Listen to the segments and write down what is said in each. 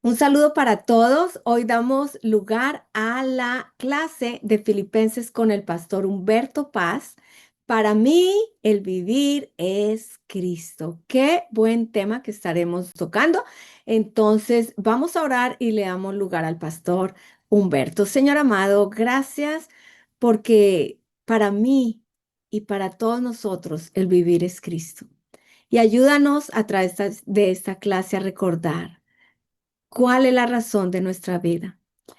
Un saludo para todos. Hoy damos lugar a la clase de Filipenses con el pastor Humberto Paz. Para mí, el vivir es Cristo. Qué buen tema que estaremos tocando. Entonces, vamos a orar y le damos lugar al pastor Humberto. Señor amado, gracias porque para mí y para todos nosotros el vivir es Cristo. Y ayúdanos a través de esta clase a recordar cuál es la razón de nuestra vida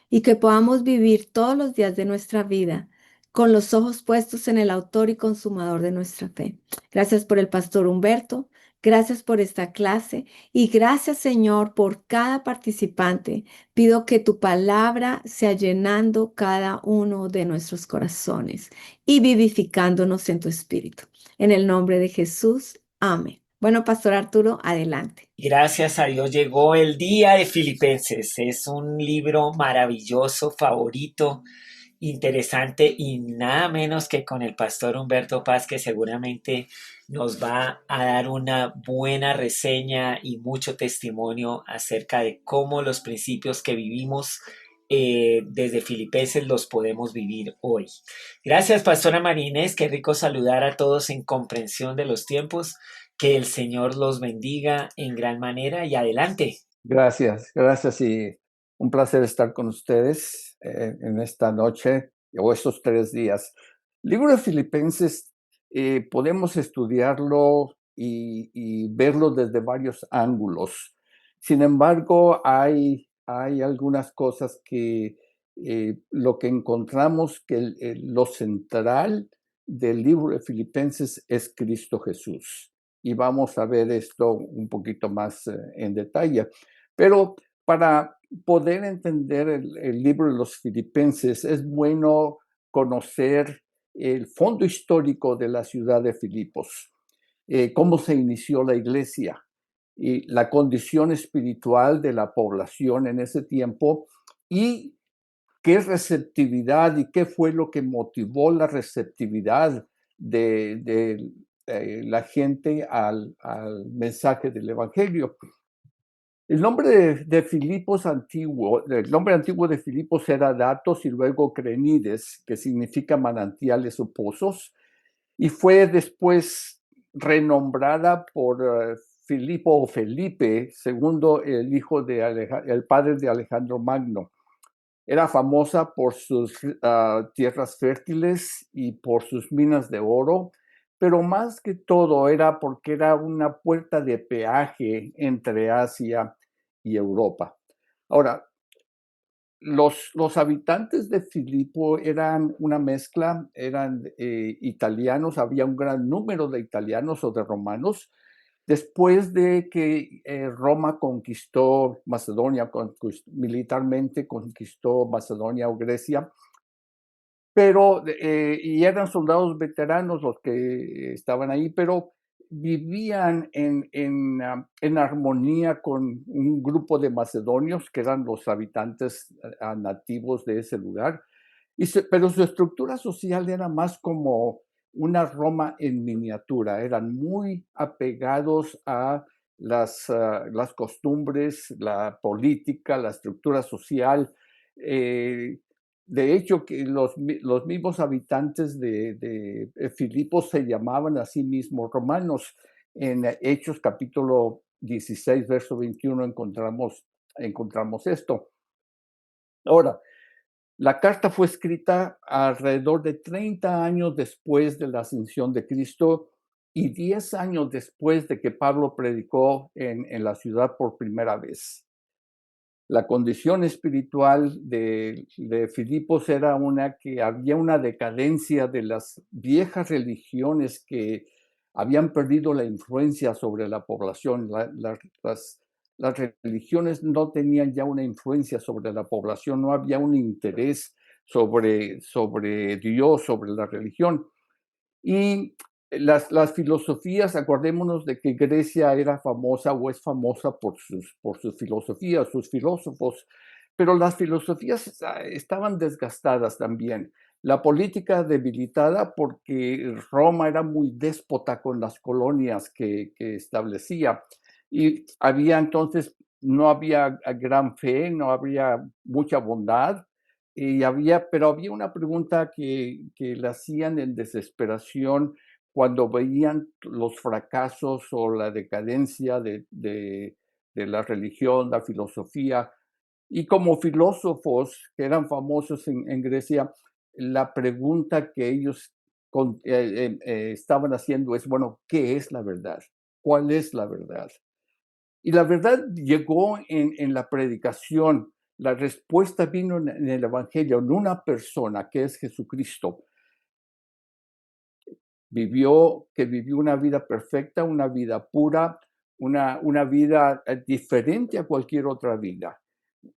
y que podamos vivir todos los días de nuestra vida con los ojos puestos en el autor y consumador de nuestra fe. Gracias por el pastor Humberto, gracias por esta clase y gracias, Señor, por cada participante. Pido que tu palabra sea llenando cada uno de nuestros corazones y vivificándonos en tu espíritu. En el nombre de Jesús, amén. Bueno, pastor Arturo, adelante. Gracias a Dios llegó el día de Filipenses. Es un libro maravilloso, favorito, interesante y nada menos que con el pastor Humberto Paz, que seguramente nos va a dar una buena reseña y mucho testimonio acerca de cómo los principios que vivimos desde Filipenses los podemos vivir hoy. Gracias, pastora Marinés. Qué rico saludar a todos en comprensión de los tiempos. Que el Señor los bendiga en gran manera y adelante. Gracias y un placer estar con ustedes en esta noche o estos 3 días. El libro de Filipenses podemos estudiarlo y verlo desde varios ángulos. Sin embargo, hay algunas cosas que lo que encontramos que lo central del libro de Filipenses es Cristo Jesús. Y vamos a ver esto un poquito más en detalle. Pero para poder entender el libro de los Filipenses es bueno conocer el fondo histórico de la ciudad de Filipos, cómo se inició la iglesia y la condición espiritual de la población en ese tiempo y qué receptividad y qué fue lo que motivó la receptividad de la gente al mensaje del Evangelio. El nombre de Filipos antiguo, el nombre antiguo de Filipos era Datos y luego Crenides, que significa manantiales o pozos, y fue después renombrada por Filipo o Felipe, segundo el hijo de el padre de Alejandro Magno. Era famosa por sus tierras fértiles y por sus minas de oro, pero más que todo era porque era una puerta de peaje entre Asia y Europa. Ahora, los habitantes de Filipo eran una mezcla, eran italianos, había un gran número de italianos o de romanos. Después de que Roma conquistó Macedonia, militarmente conquistó Macedonia o Grecia, pero, y eran soldados veteranos los que estaban ahí, pero vivían en armonía con un grupo de macedonios que eran los habitantes nativos de ese lugar, pero su estructura social era más como una Roma en miniatura, eran muy apegados a las costumbres, la política, la estructura social. De hecho, que los mismos habitantes de Filipos se llamaban a sí mismos romanos. En Hechos capítulo 16, verso 21 encontramos esto. Ahora, la carta fue escrita alrededor de 30 años después de la ascensión de Cristo y 10 años después de que Pablo predicó en la ciudad por primera vez. La condición espiritual de Filipos era que había una decadencia de las viejas religiones que habían perdido la influencia sobre la población. Las religiones no tenían ya una influencia sobre la población, no había un interés sobre Dios, sobre la religión. Y las filosofías, acordémonos de que Grecia era famosa o es famosa por sus filosofías, sus filósofos, pero las filosofías estaban desgastadas también. La política debilitada porque Roma era muy déspota con las colonias que establecía y había entonces no había gran fe, no había mucha bondad, pero había una pregunta que le hacían en desesperación cuando veían los fracasos o la decadencia de la religión, la filosofía. Y como filósofos que eran famosos en Grecia, la pregunta que ellos estaban haciendo es, bueno, ¿qué es la verdad? ¿Cuál es la verdad? Y la verdad llegó en la predicación. La respuesta vino en el Evangelio, en una persona que es Jesucristo. Vivió una vida perfecta, una vida pura, una vida diferente a cualquier otra vida,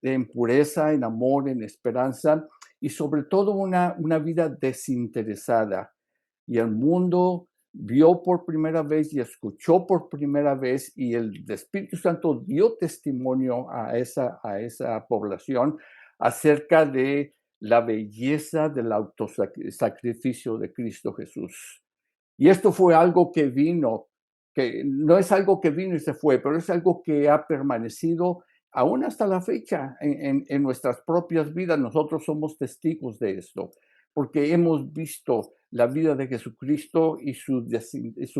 en pureza, en amor, en esperanza y sobre todo una vida desinteresada. Y el mundo vio por primera vez y escuchó por primera vez y el Espíritu Santo dio testimonio a esa población acerca de la belleza del autosacrificio de Cristo Jesús. Y esto fue algo que vino, que no es algo que vino y se fue, pero es algo que ha permanecido aún hasta la fecha en nuestras propias vidas. Nosotros somos testigos de esto, porque hemos visto la vida de Jesucristo y su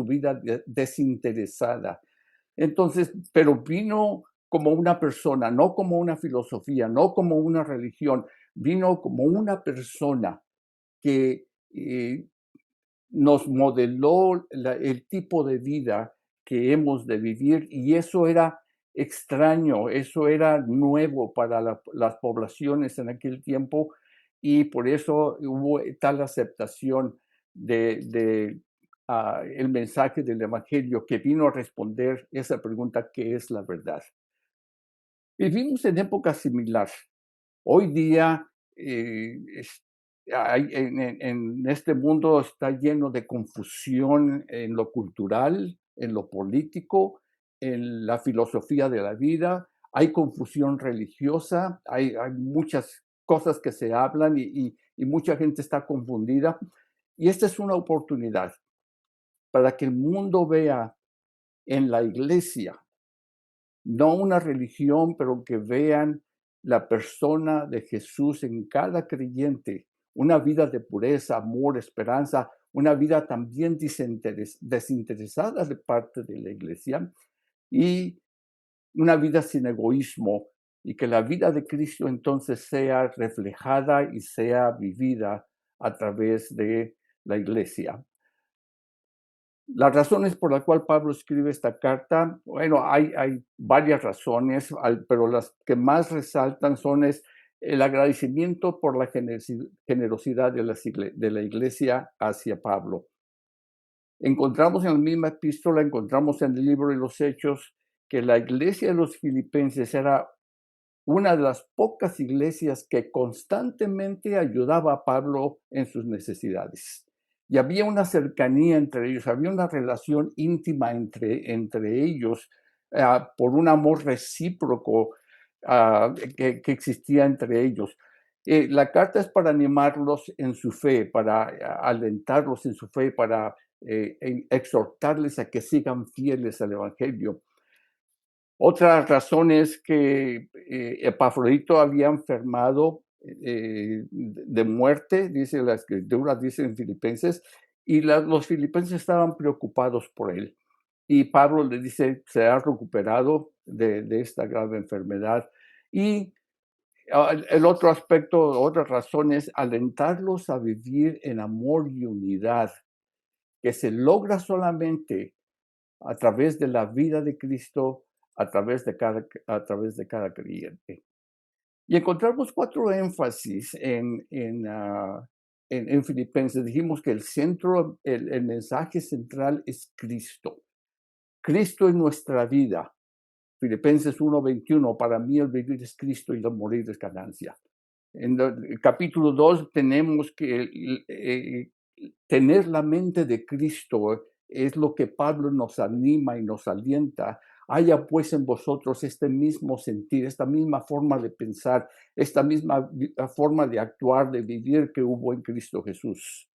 vida desinteresada. Entonces, pero vino como una persona, no como una filosofía, no como una religión, vino como una persona que nos modeló el tipo de vida que hemos de vivir y eso era extraño, eso era nuevo para las poblaciones en aquel tiempo y por eso hubo tal aceptación de el mensaje del Evangelio que vino a responder esa pregunta, ¿qué es la verdad? Vivimos en época similar. Hoy día, en este mundo está lleno de confusión en lo cultural, en lo político, en la filosofía de la vida. Hay confusión religiosa, hay muchas cosas que se hablan y mucha gente está confundida. Y esta es una oportunidad para que el mundo vea en la iglesia no una religión, pero que vean la persona de Jesús en cada creyente, una vida de pureza, amor, esperanza, una vida también desinteresada de parte de la iglesia y una vida sin egoísmo y que la vida de Cristo entonces sea reflejada y sea vivida a través de la iglesia. Las razones por las cuales Pablo escribe esta carta, bueno, hay varias razones, pero las que más resaltan son el agradecimiento por la generosidad de la iglesia hacia Pablo. Encontramos en la misma epístola, encontramos en el libro de los Hechos, que la iglesia de los filipenses era una de las pocas iglesias que constantemente ayudaba a Pablo en sus necesidades. Y había una cercanía entre ellos, había una relación íntima entre ellos por un amor recíproco que existía entre ellos. La carta es para animarlos en su fe, para alentarlos en su fe, para exhortarles a que sigan fieles al Evangelio. Otra razón es que Epafrodito había enfermado de muerte, dice la escritura, dice en Filipenses, y los filipenses estaban preocupados por él. Y Pablo le dice, se ha recuperado de esta grave enfermedad. Y el otro aspecto, otra razón es alentarlos a vivir en amor y unidad, que se logra solamente a través de la vida de Cristo, a través de cada creyente. Y encontramos 4 énfasis en Filipenses. Dijimos que el centro, el mensaje central es Cristo. Cristo es nuestra vida. Filipenses 1:21, para mí el vivir es Cristo y el morir es ganancia. En el capítulo 2 tenemos que tener la mente de Cristo, es lo que Pablo nos anima y nos alienta. Haya pues en vosotros este mismo sentir, esta misma forma de pensar, esta misma forma de actuar, de vivir que hubo en Cristo Jesús.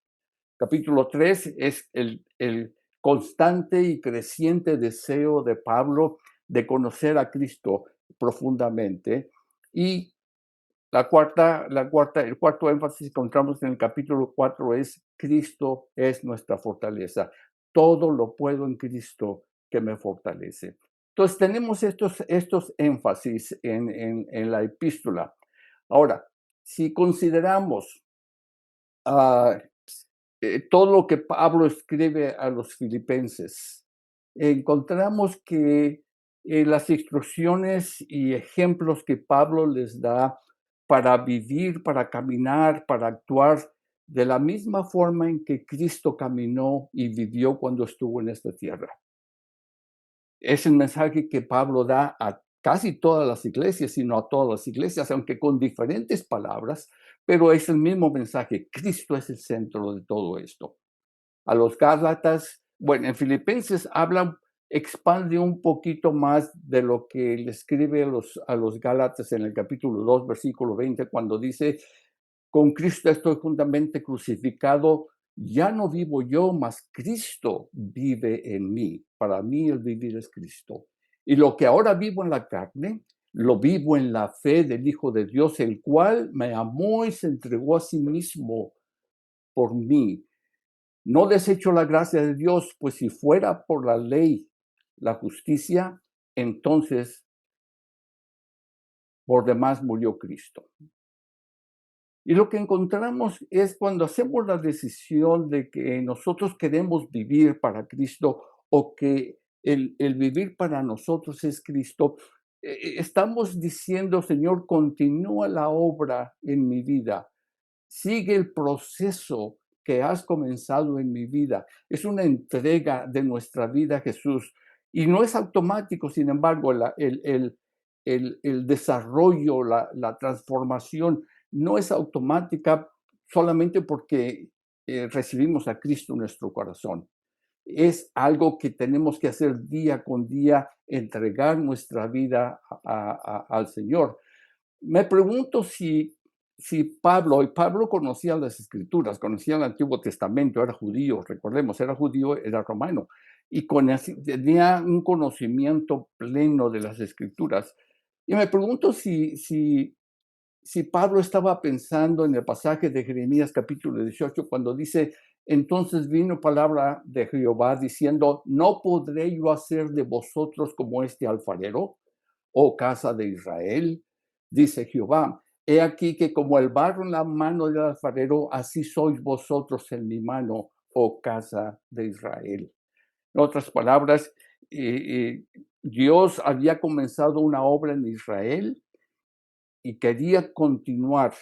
Capítulo 3 es el constante y creciente deseo de Pablo de conocer a Cristo, profundamente. Y el cuarto énfasis que encontramos en el capítulo 4 es: Cristo es nuestra fortaleza. Todo lo puedo en Cristo que me fortalece. Entonces tenemos estos énfasis en la epístola. Ahora, si consideramos todo lo que Pablo escribe a los filipenses, encontramos que las instrucciones y ejemplos que Pablo les da para vivir, para caminar, para actuar de la misma forma en que Cristo caminó y vivió cuando estuvo en esta tierra. Es el mensaje que Pablo da a casi todas las iglesias, sino a todas las iglesias, aunque con diferentes palabras, pero es el mismo mensaje. Cristo es el centro de todo esto. A los Gálatas, bueno, en Filipenses expande un poquito más de lo que le escribe a los Gálatas en el capítulo 2, versículo 20, cuando dice: con Cristo estoy juntamente crucificado, ya no vivo yo, mas Cristo vive en mí. Para mí el vivir es Cristo. Y lo que ahora vivo en la carne, lo vivo en la fe del Hijo de Dios, el cual me amó y se entregó a sí mismo por mí. No desecho la gracia de Dios, pues si fuera por la ley, la justicia, entonces por demás murió Cristo. Y lo que encontramos es cuando hacemos la decisión de que nosotros queremos vivir para Cristo, o que el vivir para nosotros es Cristo, estamos diciendo: Señor, continúa la obra en mi vida. Sigue el proceso que has comenzado en mi vida. Es una entrega de nuestra vida a Jesús. Y no es automático, sin embargo, el desarrollo, la transformación no es automática solamente porque recibimos a Cristo en nuestro corazón. Es algo que tenemos que hacer día con día, entregar nuestra vida al Señor. Me pregunto si Pablo conocía las Escrituras, conocía el Antiguo Testamento, era judío, recordemos, era judío, era romano, y tenía un conocimiento pleno de las Escrituras. Y me pregunto si Pablo estaba pensando en el pasaje de Jeremías capítulo 18, cuando dice: entonces vino palabra de Jehová diciendo: ¿no podré yo hacer de vosotros como este alfarero, oh casa de Israel? Dice Jehová: he aquí que como el barro en la mano del alfarero, así sois vosotros en mi mano, oh casa de Israel. En otras palabras, Dios había comenzado una obra en Israel y quería continuar.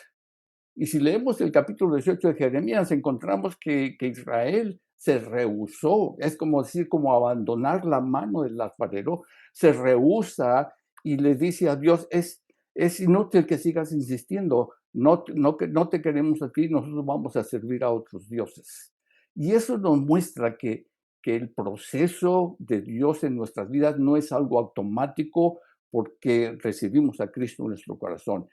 Y si leemos el capítulo 18 de Jeremías, encontramos que Israel se rehusó, es como decir, como abandonar la mano del alfarero, se rehúsa y le dice a Dios: es inútil que sigas insistiendo, no te queremos aquí, nosotros vamos a servir a otros dioses. Y eso nos muestra que el proceso de Dios en nuestras vidas no es algo automático porque recibimos a Cristo en nuestro corazón.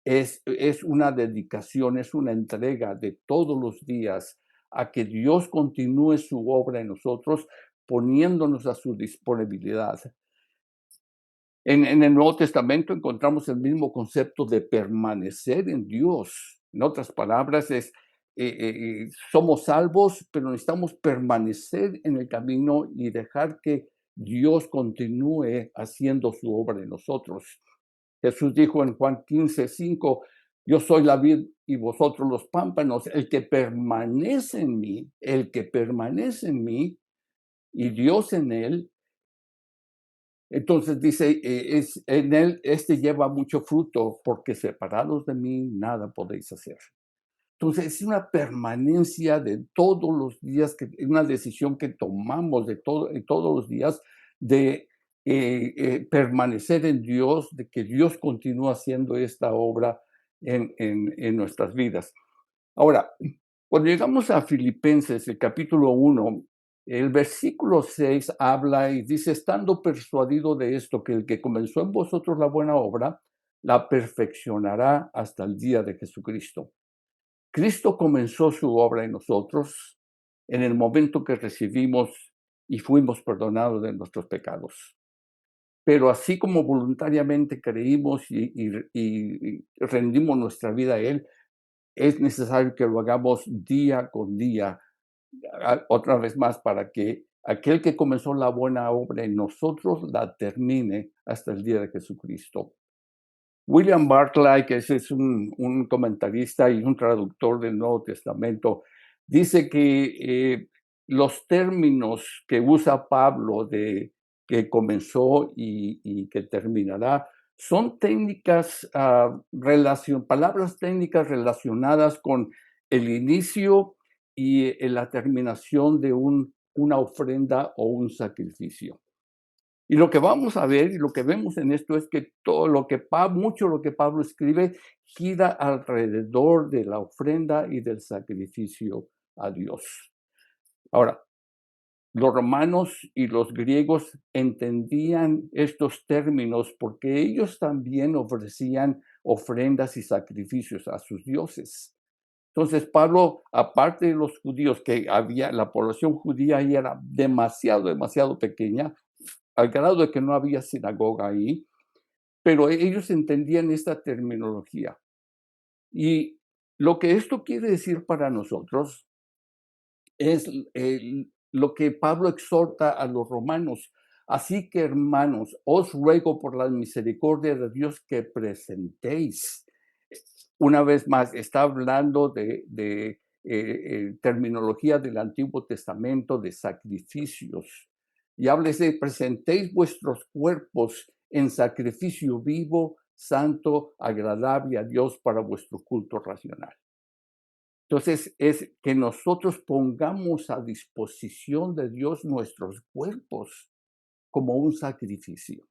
Es una dedicación, es una entrega de todos los días a que Dios continúe su obra en nosotros, poniéndonos a su disponibilidad. En el Nuevo Testamento encontramos el mismo concepto de permanecer en Dios. En otras palabras, somos salvos, pero necesitamos permanecer en el camino y dejar que Dios continúe haciendo su obra en nosotros. Jesús dijo en Juan 15:5: yo soy la vid y vosotros los pámpanos. El que permanece en mí y Dios en él, entonces dice, en él lleva mucho fruto, porque separados de mí nada podéis hacer. Entonces es una permanencia de todos los días, una decisión que tomamos todos los días de permanecer en Dios, de que Dios continúa haciendo esta obra en nuestras vidas. Ahora, cuando llegamos a Filipenses, el capítulo 1, el versículo 6 habla y dice: estando persuadido de esto, que el que comenzó en vosotros la buena obra, la perfeccionará hasta el día de Jesucristo. Cristo comenzó su obra en nosotros en el momento que recibimos y fuimos perdonados de nuestros pecados. pero así como voluntariamente creímos y rendimos nuestra vida a Él, es necesario que lo hagamos día con día, otra vez más, para que aquel que comenzó la buena obra en nosotros la termine hasta el día de Jesucristo. William Barclay, que es un comentarista y un traductor del Nuevo Testamento, dice que los términos que usa Pablo de que comenzó y que terminará son técnicas, palabras técnicas relacionadas con el inicio y la terminación de una ofrenda o un sacrificio. Y lo que vamos a ver y lo que vemos en esto es que mucho lo que Pablo escribe gira alrededor de la ofrenda y del sacrificio a Dios. Ahora, los romanos y los griegos entendían estos términos porque ellos también ofrecían ofrendas y sacrificios a sus dioses. Entonces Pablo, aparte de los judíos, la población judía ahí era demasiado pequeña, al grado de que no había sinagoga ahí, pero ellos entendían esta terminología. Y lo que esto quiere decir para nosotros es lo que Pablo exhorta a los romanos. Así que, hermanos, os ruego por la misericordia de Dios que presentéis. Una vez más, está hablando de terminología del Antiguo Testamento, de sacrificios. Y háblese, presentéis vuestros cuerpos en sacrificio vivo, santo, agradable a Dios para vuestro culto racional. Entonces, es que nosotros pongamos a disposición de Dios nuestros cuerpos como un sacrificio.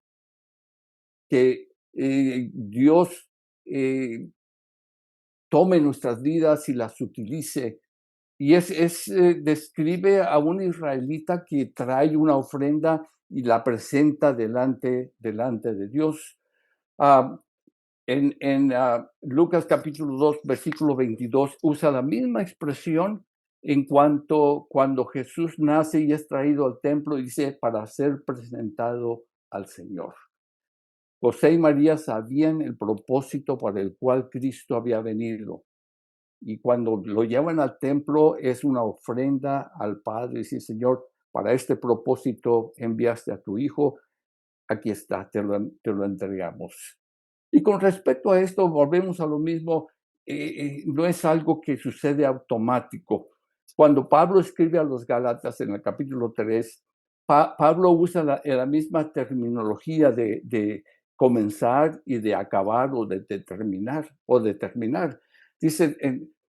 Que Dios tome nuestras vidas y las utilice. Y describe a un israelita que trae una ofrenda y la presenta delante de Dios. En Lucas capítulo 2, versículo 22, usa la misma expresión cuando Jesús nace y es traído al templo, dice, para ser presentado al Señor. José y María sabían el propósito para el cual Cristo había venido. Y cuando lo llevan al templo es una ofrenda al Padre. Dice, Señor, para este propósito enviaste a tu Hijo. Aquí está, te lo entregamos. Y con respecto a esto, volvemos a lo mismo. No es algo que sucede automático. Cuando Pablo escribe a los Gálatas en el capítulo 3, Pablo usa la misma terminología de comenzar y de acabar o de terminar. Dice,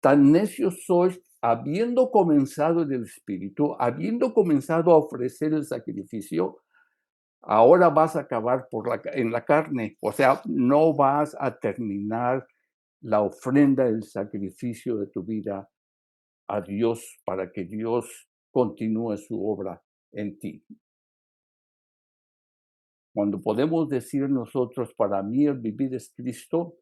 tan necios sois, habiendo comenzado en el Espíritu, habiendo comenzado a ofrecer el sacrificio, ahora vas a acabar en la carne. O sea, no vas a terminar la ofrenda, el sacrificio de tu vida a Dios para que Dios continúe su obra en ti. Cuando podemos decir nosotros, para mí el vivir es Cristo,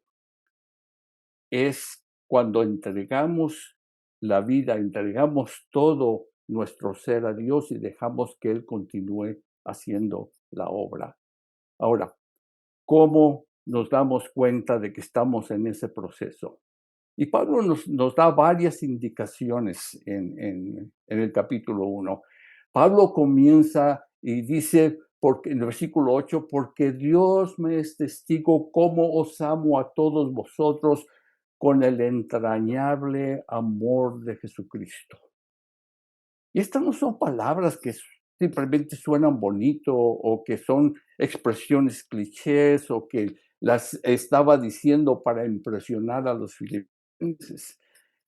es cuando entregamos la vida, entregamos todo nuestro ser a Dios y dejamos que Él continúe haciendo la obra. Ahora, ¿cómo nos damos cuenta de que estamos en ese proceso? Y Pablo nos da varias indicaciones en el capítulo 1. Pablo comienza y dice, en el versículo 8, porque Dios me es testigo cómo os amo a todos vosotros con el entrañable amor de Jesucristo. Y estas no son palabras que simplemente suenan bonito o que son expresiones clichés o que las estaba diciendo para impresionar a los filipenses.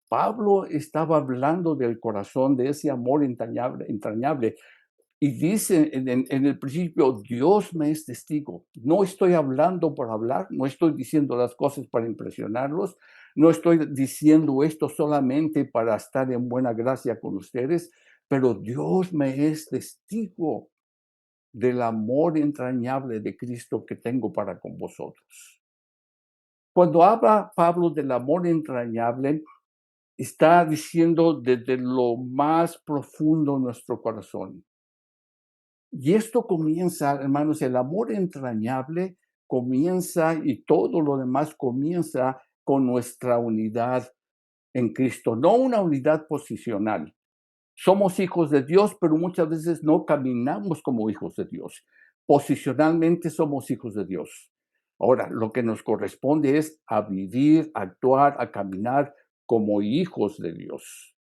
Pablo estaba hablando del corazón, de ese amor entrañable. Y dice en el principio, Dios me es testigo. No estoy hablando por hablar, no estoy diciendo las cosas para impresionarlos, no estoy diciendo esto solamente para estar en buena gracia con ustedes, pero Dios me es testigo del amor entrañable de Cristo que tengo para con vosotros. Cuando habla Pablo del amor entrañable, está diciendo desde lo más profundo de nuestro corazón. Y esto comienza, hermanos, el amor entrañable comienza y todo lo demás comienza con nuestra unidad en Cristo, no una unidad posicional. Somos hijos de Dios, pero muchas veces no caminamos como hijos de Dios. Posicionalmente somos hijos de Dios. Ahora, lo que nos corresponde es a vivir, a actuar, a caminar como hijos de Dios.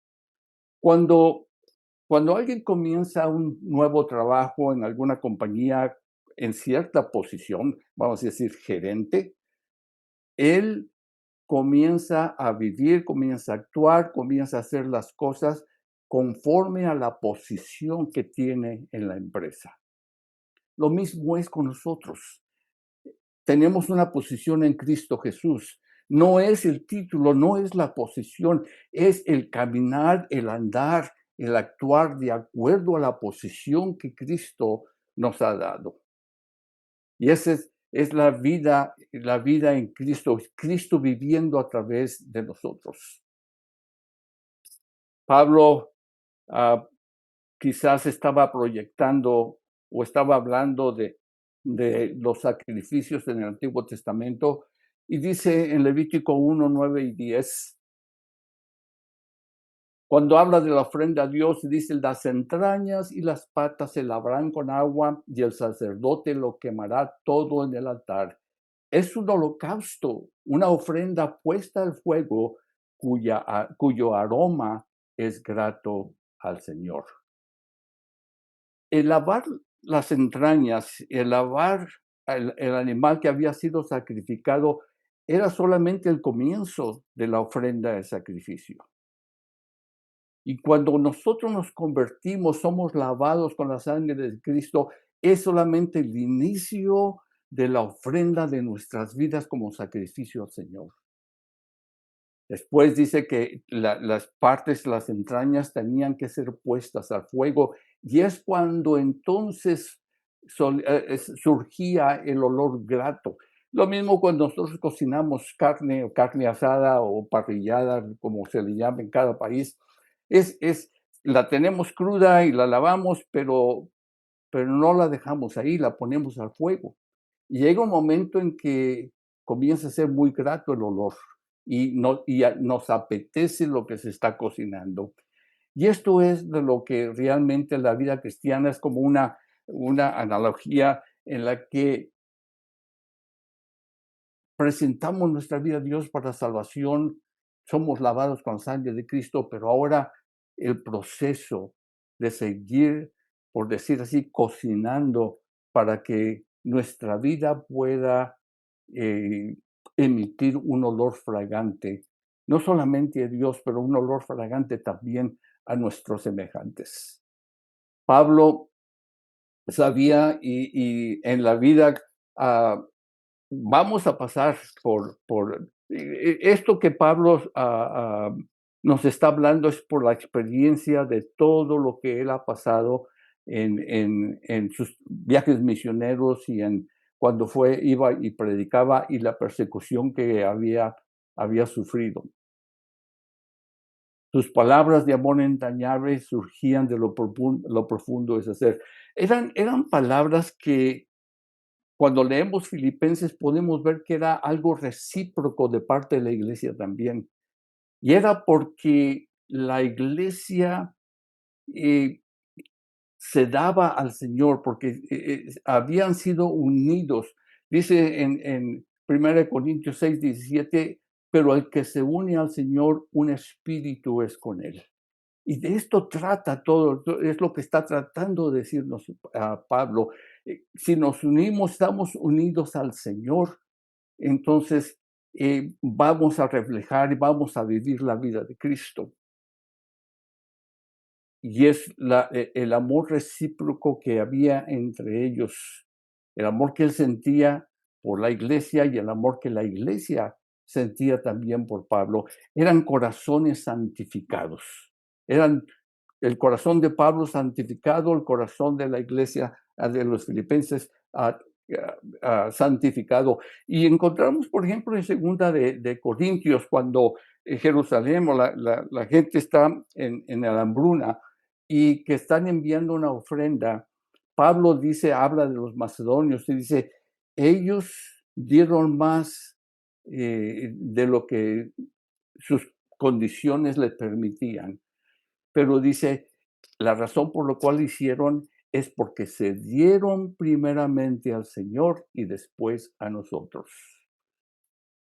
Cuando, cuando alguien comienza un nuevo trabajo en alguna compañía en cierta posición, vamos a decir gerente, él comienza a vivir, comienza a actuar, comienza a hacer las cosas conforme a la posición que tiene en la empresa. Lo mismo es con nosotros. Tenemos una posición en Cristo Jesús. No es el título, no es la posición, es el caminar, el andar, el actuar de acuerdo a la posición que Cristo nos ha dado. Y esa es la vida en Cristo, Cristo viviendo a través de nosotros. Pablo quizás estaba proyectando o estaba hablando de los sacrificios en el Antiguo Testamento y dice en Levítico 1, 9 y 10, cuando habla de la ofrenda a Dios, dice, las entrañas y las patas se lavarán con agua y el sacerdote lo quemará todo en el altar. Es un holocausto, una ofrenda puesta al fuego cuyo aroma es grato al Señor. El lavar las entrañas, el lavar el animal que había sido sacrificado, era solamente el comienzo de la ofrenda de sacrificio. Y cuando nosotros nos convertimos, somos lavados con la sangre de Cristo, es solamente el inicio de la ofrenda de nuestras vidas como sacrificio al Señor. Después dice que las partes, las entrañas tenían que ser puestas al fuego y es cuando entonces surgía el olor grato. Lo mismo cuando nosotros cocinamos carne o carne asada o parrillada, como se le llama en cada país, la tenemos cruda y la lavamos, pero no la dejamos ahí, la ponemos al fuego. Y llega un momento en que comienza a ser muy grato el olor y nos apetece lo que se está cocinando. Y esto es de lo que realmente la vida cristiana es como una analogía en la que presentamos nuestra vida a Dios para salvación, somos lavados con sangre de Cristo, pero ahora el proceso de seguir, por decir así, cocinando para que nuestra vida pueda emitir un olor fragante, no solamente a Dios, pero un olor fragante también a nuestros semejantes. Pablo sabía y en la vida vamos a pasar por esto que Pablo nos está hablando es por la experiencia de todo lo que él ha pasado en sus viajes misioneros y cuando iba y predicaba y la persecución que había sufrido. Sus palabras de amor entrañable surgían de lo profundo de su ser. Eran palabras que cuando leemos Filipenses podemos ver que era algo recíproco de parte de la iglesia también. Y era porque la iglesia se daba al Señor, porque habían sido unidos. Dice en 1 Corintios 6, 17, pero el que se une al Señor, un espíritu es con él. Y de esto trata todo, es lo que está tratando de decirnos Pablo. Si nos unimos, estamos unidos al Señor, entonces vamos a reflejar y vamos a vivir la vida de Cristo. Y es el amor recíproco que había entre ellos, el amor que él sentía por la iglesia y el amor que la iglesia sentía también por Pablo. Eran corazones santificados, eran el corazón de Pablo santificado, el corazón de la iglesia de los filipenses santificado. Y encontramos, por ejemplo, en segunda de Corintios, cuando en Jerusalén o la gente está en la hambruna y que están enviando una ofrenda, Pablo dice, habla de los macedonios y dice, ellos dieron más de lo que sus condiciones les permitían. Pero dice, la razón por la cual hicieron es porque se dieron primeramente al Señor y después a nosotros.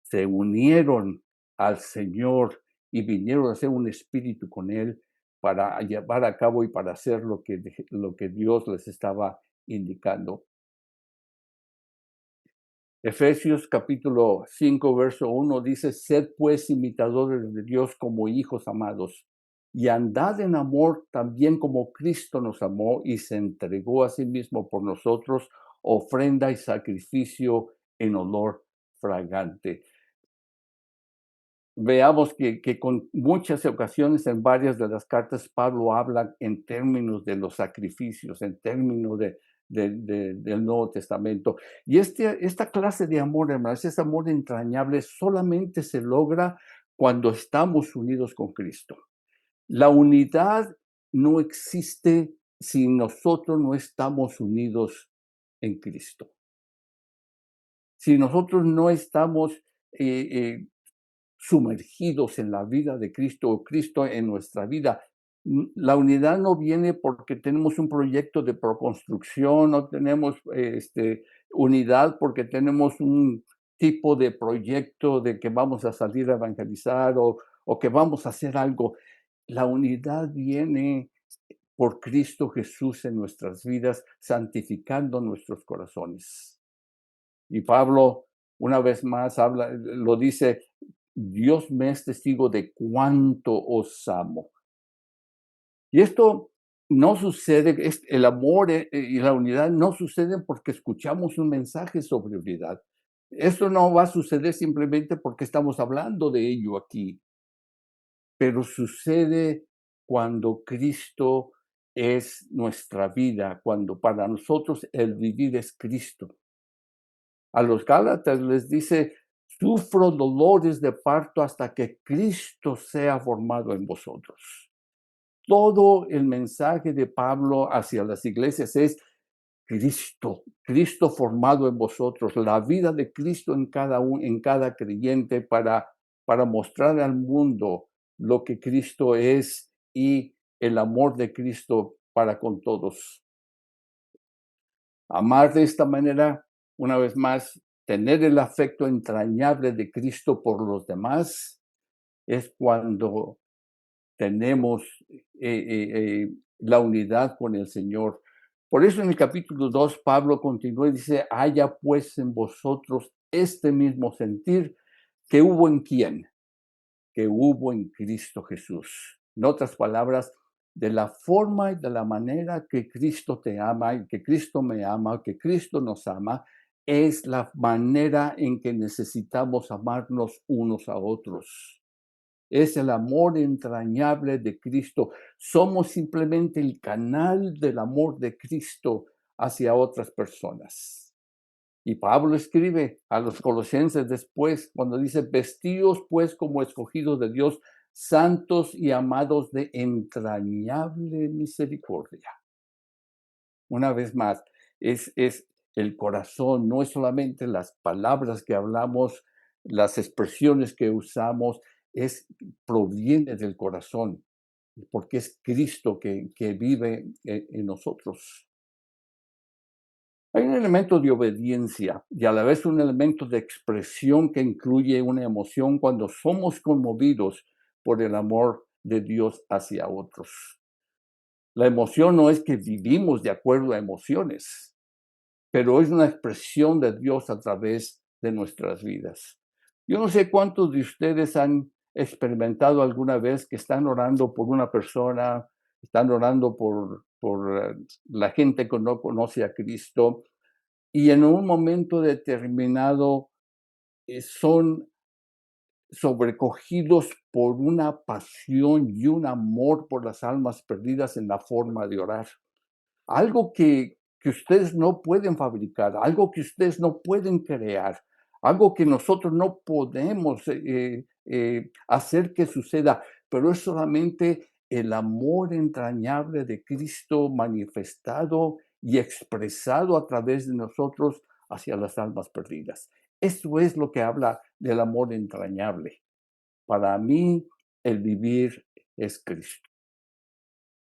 Se unieron al Señor y vinieron a ser un espíritu con Él para llevar a cabo y para hacer lo que Dios les estaba indicando. Efesios capítulo 5, verso 1 dice, sed pues imitadores de Dios como hijos amados, y andad en amor también como Cristo nos amó y se entregó a sí mismo por nosotros, ofrenda y sacrificio en olor fragante. Veamos que con muchas ocasiones en varias de las cartas Pablo habla en términos de los sacrificios, en términos del Nuevo Testamento. Y esta clase de amor, hermanos, ese amor entrañable solamente se logra cuando estamos unidos con Cristo. La unidad no existe si nosotros no estamos unidos en Cristo. Si nosotros no estamos sumergidos en la vida de Cristo o Cristo en nuestra vida. La unidad no viene porque tenemos un proyecto de proconstrucción, no tenemos unidad porque tenemos un tipo de proyecto de que vamos a salir a evangelizar o que vamos a hacer algo. La unidad viene por Cristo Jesús en nuestras vidas, santificando nuestros corazones. Y Pablo, una vez más, lo dice, Dios me es testigo de cuánto os amo. Y esto no sucede, el amor y la unidad no suceden porque escuchamos un mensaje sobre unidad. Esto no va a suceder simplemente porque estamos hablando de ello aquí, pero sucede cuando Cristo es nuestra vida, cuando para nosotros el vivir es Cristo. A los Gálatas les dice, sufro dolores de parto hasta que Cristo sea formado en vosotros. Todo el mensaje de Pablo hacia las iglesias es Cristo, Cristo formado en vosotros, la vida de Cristo en cada creyente para mostrar al mundo lo que Cristo es y el amor de Cristo para con todos. Amar de esta manera, una vez más, tener el afecto entrañable de Cristo por los demás, es cuando tenemos la unidad con el Señor. Por eso en el capítulo 2, Pablo continúa y dice, haya pues en vosotros este mismo sentir que hubo en quién, que hubo en Cristo Jesús. En otras palabras, de la forma y de la manera que Cristo te ama y que Cristo me ama, que Cristo nos ama, es la manera en que necesitamos amarnos unos a otros. Es el amor entrañable de Cristo. Somos simplemente el canal del amor de Cristo hacia otras personas. Y Pablo escribe a los colosenses después, cuando dice, vestíos pues como escogidos de Dios, santos y amados de entrañable misericordia. Una vez más, es el corazón, no es solamente las palabras que hablamos, las expresiones que usamos, proviene del corazón, porque es Cristo que vive en nosotros. Hay un elemento de obediencia y a la vez un elemento de expresión que incluye una emoción cuando somos conmovidos por el amor de Dios hacia otros. La emoción no es que vivimos de acuerdo a emociones, pero es una expresión de Dios a través de nuestras vidas. Yo no sé cuántos de ustedes han experimentado alguna vez que están orando por una persona, están orando por la gente que no conoce a Cristo, y en un momento determinado son sobrecogidos por una pasión y un amor por las almas perdidas en la forma de orar. Algo que ustedes no pueden fabricar, algo que ustedes no pueden crear, algo que nosotros no podemos hacer que suceda, pero es solamente el amor entrañable de Cristo manifestado y expresado a través de nosotros hacia las almas perdidas. Esto es lo que habla del amor entrañable. Para mí, el vivir es Cristo.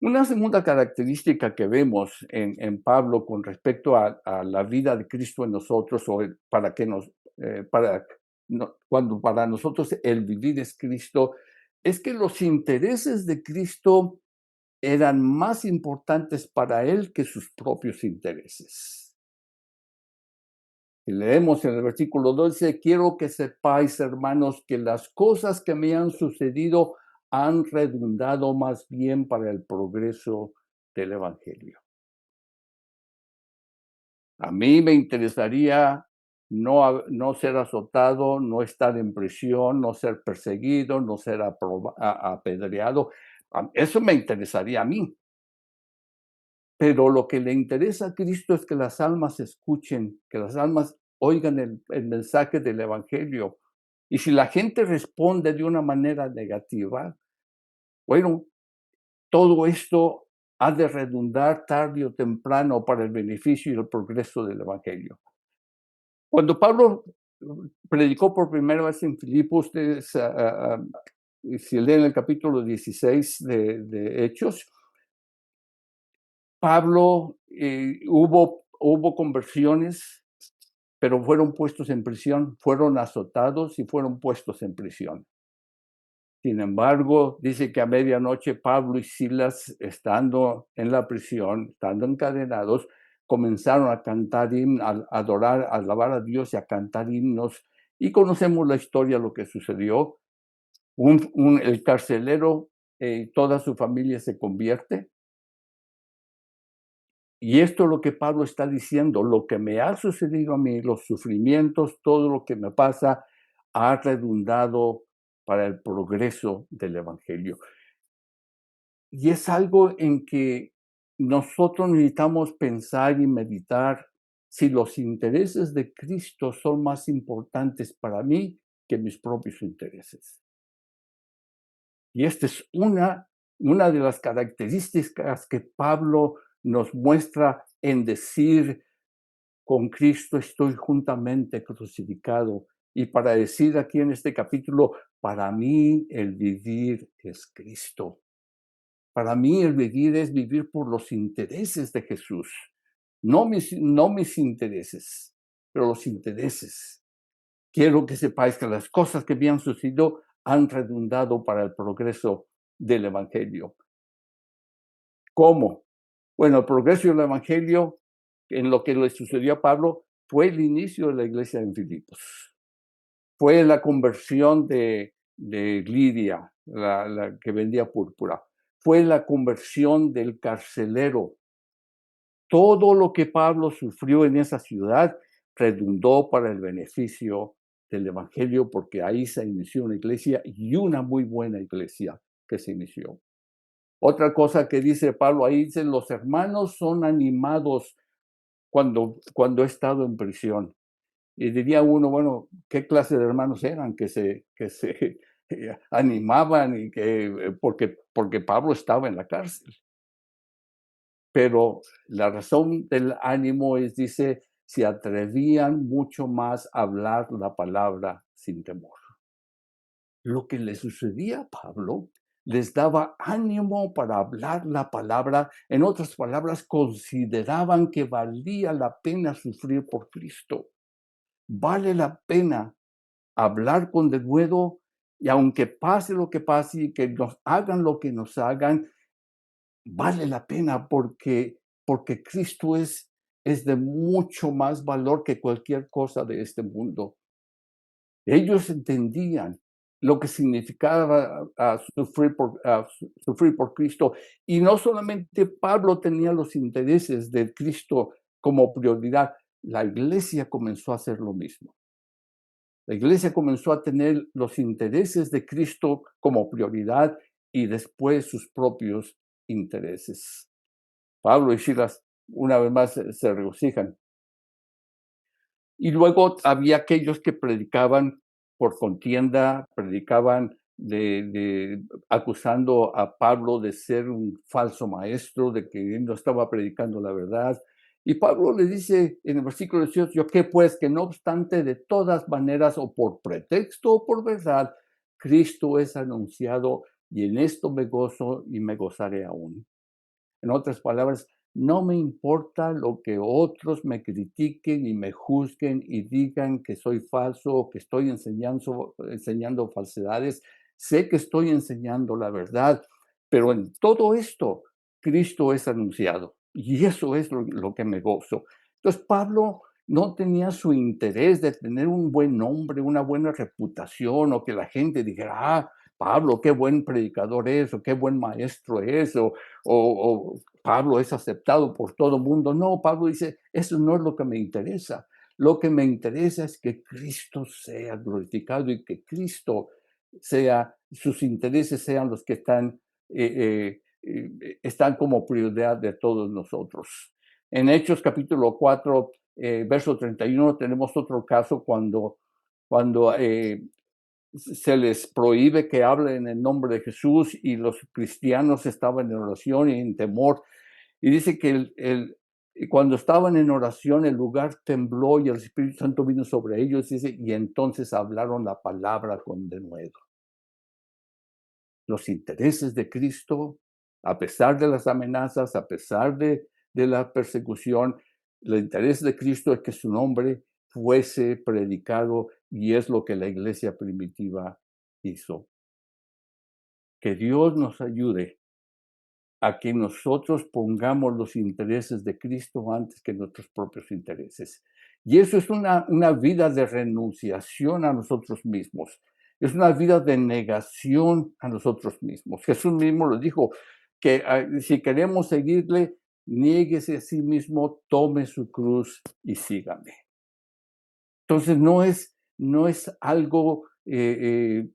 Una segunda característica que vemos en Pablo con respecto a la vida de Cristo en nosotros, o cuando para nosotros el vivir es Cristo, es que los intereses de Cristo eran más importantes para él que sus propios intereses. Y leemos en el versículo 12: quiero que sepáis, hermanos, que las cosas que me han sucedido han redundado más bien para el progreso del Evangelio. A mí me interesaría no ser azotado, no estar en prisión, no ser perseguido, no ser apedreado. Eso me interesaría a mí. Pero lo que le interesa a Cristo es que las almas escuchen, que las almas oigan el mensaje del Evangelio. Y si la gente responde de una manera negativa, bueno, todo esto ha de redundar tarde o temprano para el beneficio y el progreso del Evangelio. Cuando Pablo predicó por primera vez en Filipos, ustedes, si leen el capítulo 16 de Hechos, Pablo, hubo conversiones, pero fueron puestos en prisión, fueron azotados y fueron puestos en prisión. Sin embargo, dice que a medianoche Pablo y Silas, estando en la prisión, estando encadenados, comenzaron a cantar himnos, a adorar, a alabar a Dios y a cantar himnos. Y conocemos la historia, lo que sucedió. El carcelero y toda su familia se convierte. Y esto es lo que Pablo está diciendo: lo que me ha sucedido a mí, los sufrimientos, todo lo que me pasa, ha redundado para el progreso del Evangelio. Y es algo en que nosotros necesitamos pensar y meditar si los intereses de Cristo son más importantes para mí que mis propios intereses. Y esta es una de las características que Pablo nos muestra en decir: con Cristo estoy juntamente crucificado. Y para decir aquí en este capítulo: para mí el vivir es Cristo. Para mí el vivir es vivir por los intereses de Jesús. No mis intereses, pero los intereses. Quiero que sepáis que las cosas que me han sucedido han redundado para el progreso del Evangelio. ¿Cómo? Bueno, el progreso del Evangelio, en lo que le sucedió a Pablo, fue el inicio de la iglesia en Filipos. Fue la conversión de Lidia, la que vendía púrpura. Fue la conversión del carcelero. Todo lo que Pablo sufrió en esa ciudad redundó para el beneficio del Evangelio, porque ahí se inició una iglesia, y una muy buena iglesia que se inició. Otra cosa que dice Pablo ahí, dice: los hermanos son animados cuando he estado en prisión. Y diría uno, bueno, ¿qué clase de hermanos eran que se animaban y porque Pablo estaba en la cárcel? Pero la razón del ánimo es, dice, se atrevían mucho más a hablar la palabra sin temor. Lo que le sucedía a Pablo les daba ánimo para hablar la palabra. En otras palabras, consideraban que valía la pena sufrir por Cristo. Vale la pena hablar con denuedo, y aunque pase lo que pase y que nos hagan lo que nos hagan, vale la pena porque Cristo es de mucho más valor que cualquier cosa de este mundo. Ellos entendían lo que significaba sufrir por Cristo. Y no solamente Pablo tenía los intereses de Cristo como prioridad, la iglesia comenzó a hacer lo mismo. La iglesia comenzó a tener los intereses de Cristo como prioridad y después sus propios intereses. Pablo y Silas una vez más se regocijan. Y luego había aquellos que predicaban por contienda, predicaban acusando a Pablo de ser un falso maestro, de que él no estaba predicando la verdad. Y Pablo le dice en el versículo 18, que pues que no obstante de todas maneras o por pretexto o por verdad, Cristo es anunciado y en esto me gozo y me gozaré aún. En otras palabras, no me importa lo que otros me critiquen y me juzguen y digan que soy falso o que estoy enseñando falsedades. Sé que estoy enseñando la verdad, pero en todo esto Cristo es anunciado y eso es lo que me gozo. Entonces Pablo no tenía su interés de tener un buen nombre, una buena reputación o que la gente dijera, Pablo, qué buen predicador es o qué buen maestro es o Pablo es aceptado por todo el mundo. No, Pablo dice, eso no es lo que me interesa. Lo que me interesa es que Cristo sea glorificado y que Cristo sea, sus intereses sean los que están como prioridad de todos nosotros. En Hechos capítulo 4, verso 31, tenemos otro caso cuando se les prohíbe que hablen en el nombre de Jesús y los cristianos estaban en oración y en temor. Y dice que cuando estaban en oración el lugar tembló y el Espíritu Santo vino sobre ellos, dice, y entonces hablaron la palabra con denuedo. Los intereses de Cristo, a pesar de las amenazas, a pesar de la persecución, el interés de Cristo es que su nombre fuese predicado y es lo que la iglesia primitiva hizo. Que Dios nos ayude a que nosotros pongamos los intereses de Cristo antes que nuestros propios intereses. Y eso es una vida de renunciación a nosotros mismos. Es una vida de negación a nosotros mismos. Jesús mismo lo dijo, que si queremos seguirle, niéguese a sí mismo, tome su cruz y sígame. Entonces no es algo que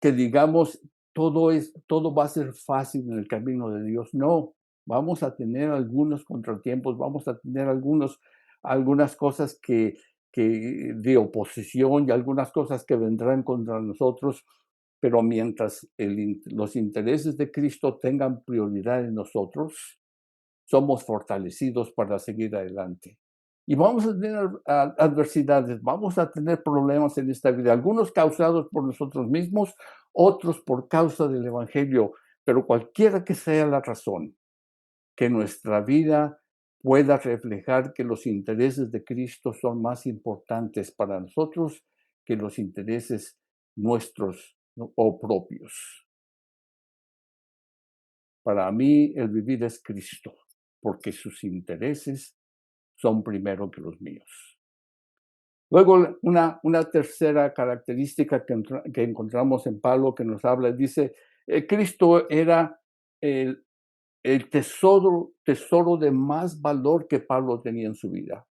digamos todo va a ser fácil en el camino de Dios. No, vamos a tener algunos contratiempos, vamos a tener algunas cosas que de oposición y algunas cosas que vendrán contra nosotros, pero mientras los intereses de Cristo tengan prioridad en nosotros, somos fortalecidos para seguir adelante. Y vamos a tener adversidades, vamos a tener problemas en esta vida, algunos causados por nosotros mismos, otros por causa del Evangelio, pero cualquiera que sea la razón, que nuestra vida pueda reflejar que los intereses de Cristo son más importantes para nosotros que los intereses nuestros, ¿no?, o propios. Para mí el vivir es Cristo, porque sus intereses son primero que los míos. Luego, una tercera característica que encontramos en Pablo que nos habla, dice, Cristo era el tesoro de más valor que Pablo tenía en su vida.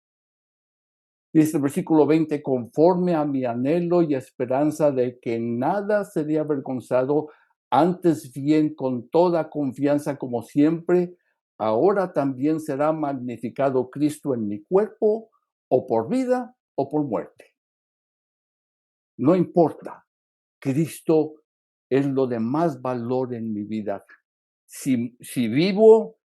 Dice el versículo 20, conforme a mi anhelo y esperanza de que nada sería avergonzado, antes bien con toda confianza como siempre, ahora también será magnificado Cristo en mi cuerpo, o por vida o por muerte. No importa, Cristo es lo de más valor en mi vida. Si vivo,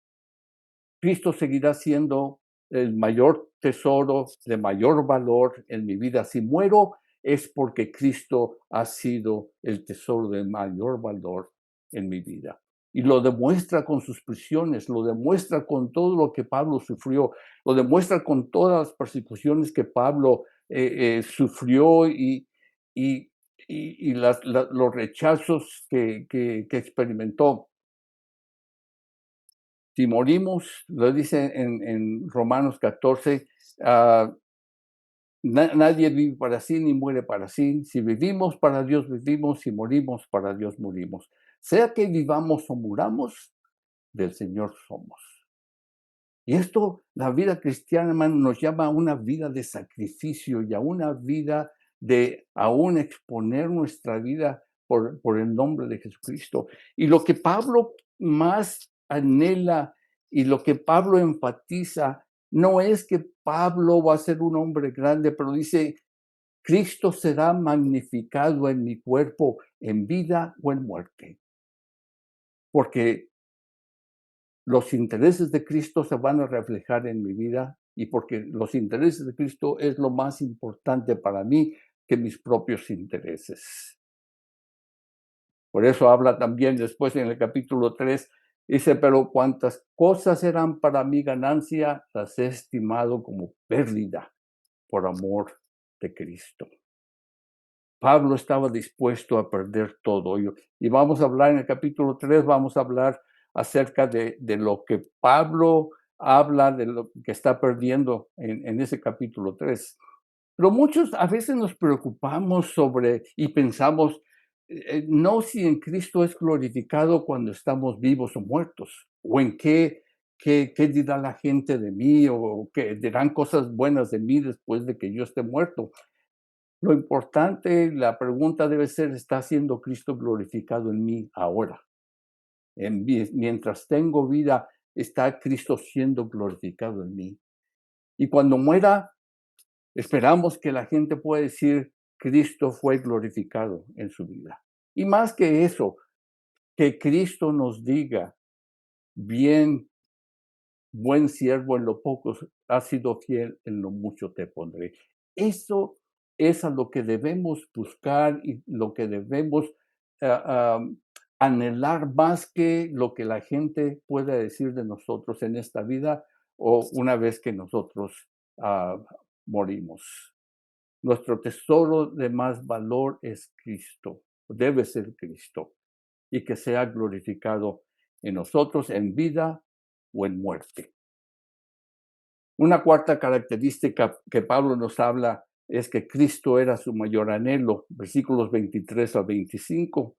Cristo seguirá siendo el mayor tesoro de mayor valor en mi vida. Si muero, es porque Cristo ha sido el tesoro de mayor valor en mi vida. Y lo demuestra con sus prisiones, lo demuestra con todo lo que Pablo sufrió, lo demuestra con todas las persecuciones que Pablo sufrió y los rechazos que experimentó. Si morimos, lo dice en Romanos 14, nadie vive para sí ni muere para sí. Si vivimos, para Dios vivimos. Si morimos, para Dios morimos. Sea que vivamos o muramos, del Señor somos. Y esto, la vida cristiana, hermano, nos llama a una vida de sacrificio y a una vida de aún exponer nuestra vida por el nombre de Jesucristo. Y lo que Pablo más anhela y lo que Pablo enfatiza no es que Pablo va a ser un hombre grande, pero dice, Cristo será magnificado en mi cuerpo, en vida o en muerte. Porque los intereses de Cristo se van a reflejar en mi vida y porque los intereses de Cristo es lo más importante para mí que mis propios intereses. Por eso habla también después en el capítulo 3, dice, pero cuantas cosas eran para mi ganancia, las he estimado como pérdida por amor de Cristo. Pablo estaba dispuesto a perder todo. Y vamos a hablar en el capítulo 3, vamos a hablar acerca de lo que Pablo habla, de lo que está perdiendo en ese capítulo 3. Pero muchos a veces nos preocupamos sobre y pensamos, no si en Cristo es glorificado cuando estamos vivos o muertos, o en qué dirá la gente de mí, o que dirán cosas buenas de mí después de que yo esté muerto. Lo importante, la pregunta debe ser, ¿está siendo Cristo glorificado en mí ahora? Mientras tengo vida, ¿está Cristo siendo glorificado en mí? Y cuando muera, esperamos que la gente pueda decir, Cristo fue glorificado en su vida. Y más que eso, que Cristo nos diga, bien, buen siervo, en lo poco has sido fiel, en lo mucho te pondré. Eso es a lo que debemos buscar y lo que debemos ah, anhelar más que lo que la gente pueda decir de nosotros en esta vida o una vez que nosotros morimos. Nuestro tesoro de más valor es Cristo, debe ser Cristo, y que sea glorificado en nosotros en vida o en muerte. Una cuarta característica que Pablo nos habla es que Cristo era su mayor anhelo, versículos 23 a 25.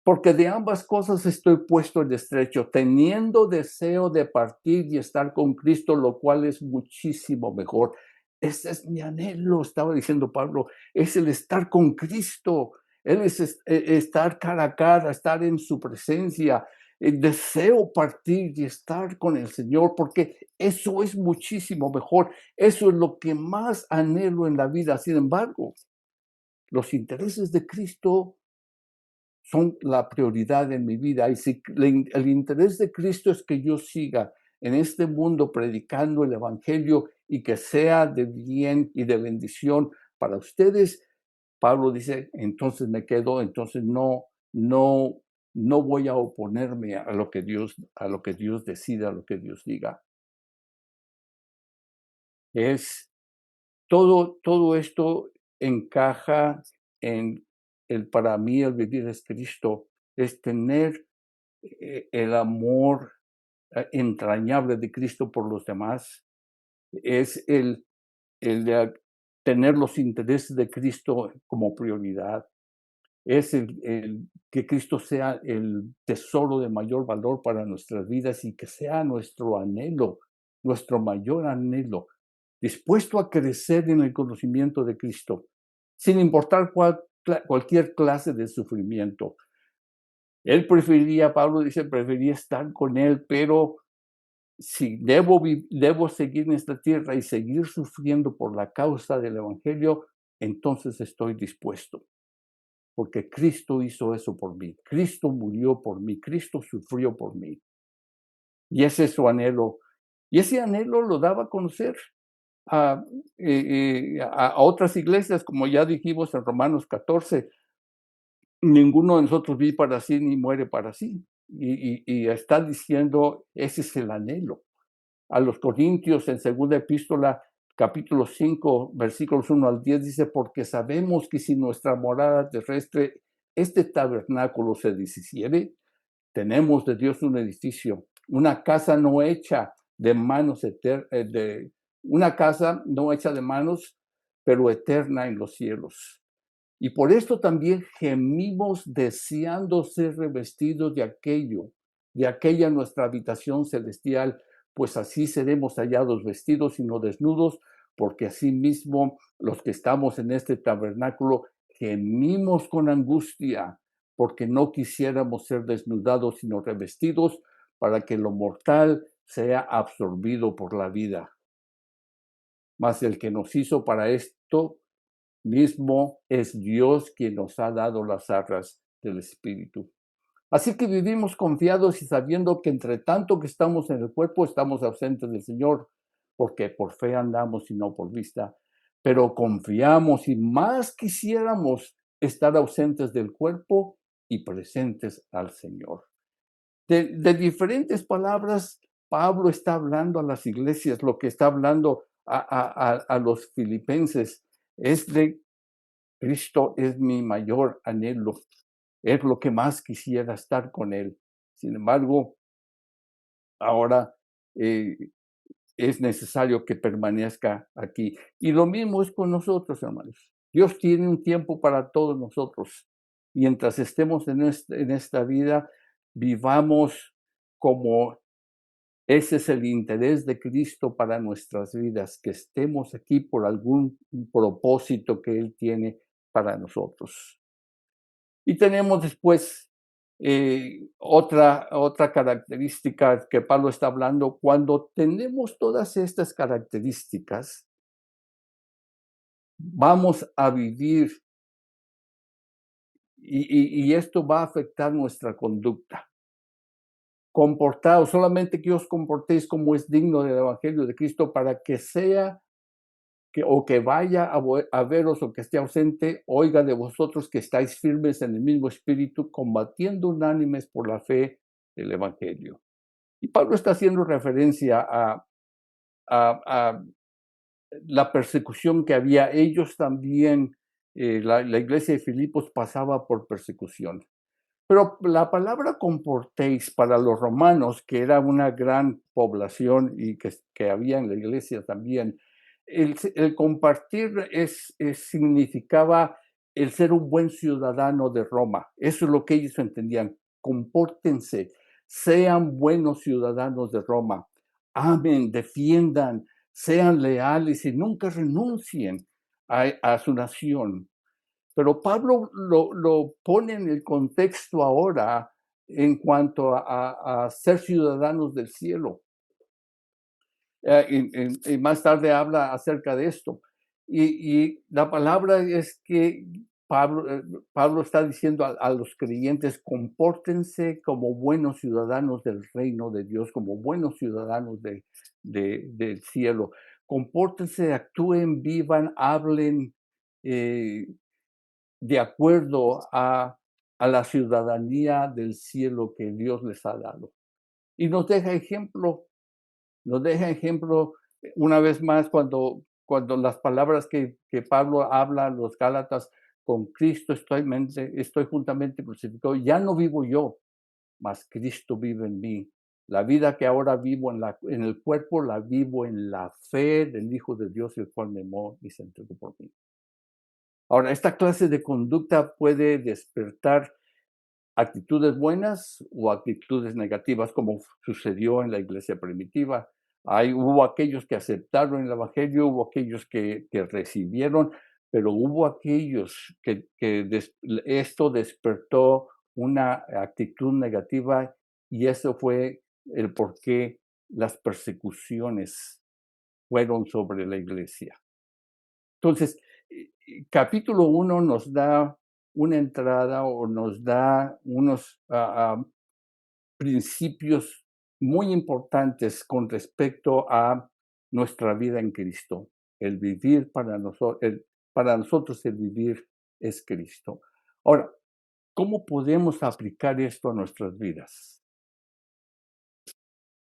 Porque de ambas cosas estoy puesto en estrecho, teniendo deseo de partir y estar con Cristo, lo cual es muchísimo mejor. Ese es mi anhelo, estaba diciendo Pablo, es el estar con Cristo, Él es estar cara a cara, estar en su presencia. Deseo partir y estar con el Señor, porque eso es muchísimo mejor. Eso es lo que más anhelo en la vida. Sin embargo, los intereses de Cristo son la prioridad en mi vida. Y si el interés de Cristo es que yo siga en este mundo predicando el Evangelio y que sea de bien y de bendición para ustedes, Pablo dice, entonces me quedo, entonces no voy a oponerme a lo que Dios decida, a lo que Dios diga. Todo esto encaja en para mí el vivir es Cristo, es tener el amor entrañable de Cristo por los demás, es el de tener los intereses de Cristo como prioridad, es el que Cristo sea el tesoro de mayor valor para nuestras vidas y que sea nuestro anhelo, nuestro mayor anhelo, dispuesto a crecer en el conocimiento de Cristo, sin importar cualquier clase de sufrimiento. Él preferiría, Pablo dice, preferiría estar con él, pero si debo seguir en esta tierra y seguir sufriendo por la causa del Evangelio, entonces estoy dispuesto, porque Cristo hizo eso por mí, Cristo murió por mí, Cristo sufrió por mí. Y ese es su anhelo. Y ese anhelo lo daba a conocer a otras iglesias, como ya dijimos en Romanos 14, ninguno de nosotros vive para sí ni muere para sí. Y está diciendo, ese es el anhelo. A los Corintios en segunda epístola, capítulo 5, versículos 1 al 10, dice, porque sabemos que si nuestra morada terrestre, este tabernáculo se deshiciere, tenemos de Dios un edificio, una casa no hecha de manos, una casa no hecha de manos, pero eterna en los cielos. Y por esto también gemimos deseando ser revestidos de aquella nuestra habitación celestial, pues así seremos hallados vestidos y no desnudos, porque asimismo los que estamos en este tabernáculo gemimos con angustia, porque no quisiéramos ser desnudados, sino revestidos, para que lo mortal sea absorbido por la vida. Mas el que nos hizo para esto mismo es Dios quien nos ha dado las arras del Espíritu. Así que vivimos confiados y sabiendo que entre tanto que estamos en el cuerpo, estamos ausentes del Señor, porque por fe andamos y no por vista. Pero confiamos y más quisiéramos estar ausentes del cuerpo y presentes al Señor. De diferentes palabras, Pablo está hablando a las iglesias, lo que está hablando a los filipenses es de Cristo es mi mayor anhelo, es lo que más quisiera estar con Él. Sin embargo, ahora eh, es necesario que permanezca aquí. Y lo mismo es con nosotros, hermanos. Dios tiene un tiempo para todos nosotros. Mientras estemos en esta vida, vivamos como ese es el interés de Cristo para nuestras vidas, que estemos aquí por algún propósito que Él tiene para nosotros. Y tenemos después otra característica que Pablo está hablando. Cuando tenemos todas estas características, vamos a vivir y esto va a afectar nuestra conducta. Comportaos, solamente que os comportéis como es digno del Evangelio de Cristo para que sea que vaya a veros o que esté ausente, oiga de vosotros que estáis firmes en el mismo espíritu, combatiendo unánimes por la fe del Evangelio. Y Pablo está haciendo referencia a la persecución que había. Ellos también, la iglesia de Filipos pasaba por persecución. Pero la palabra comportéis para los romanos, que era una gran población y que había en la iglesia también, el compartir significaba el ser un buen ciudadano de Roma. Eso es lo que ellos entendían. Compórtense, sean buenos ciudadanos de Roma. Amen, defiendan, sean leales y nunca renuncien a su nación. Pero Pablo lo pone en el contexto ahora en cuanto a ser ciudadanos del cielo. Y más tarde habla acerca de esto. Y la palabra es que Pablo está diciendo a los creyentes, compórtense como buenos ciudadanos del reino de Dios, como buenos ciudadanos del cielo. Compórtense, actúen, vivan, hablen de acuerdo a la ciudadanía del cielo que Dios les ha dado. Y nos deja ejemplo una vez más cuando las palabras que Pablo habla a los Gálatas, con Cristo estoy juntamente crucificado, ya no vivo yo, mas Cristo vive en mí. La vida que ahora vivo en el cuerpo, la vivo en la fe del Hijo de Dios, el cual me amó y se entregó por mí. Ahora, esta clase de conducta puede despertar actitudes buenas o actitudes negativas, como sucedió en la iglesia primitiva. Hubo aquellos que aceptaron el Evangelio, hubo aquellos que recibieron, pero hubo aquellos que esto despertó una actitud negativa y eso fue el por qué las persecuciones fueron sobre la iglesia. Entonces, capítulo 1 nos da una entrada o nos da unos principios muy importantes con respecto a nuestra vida en Cristo. El vivir para nosotros el vivir es Cristo. Ahora, ¿cómo podemos aplicar esto a nuestras vidas?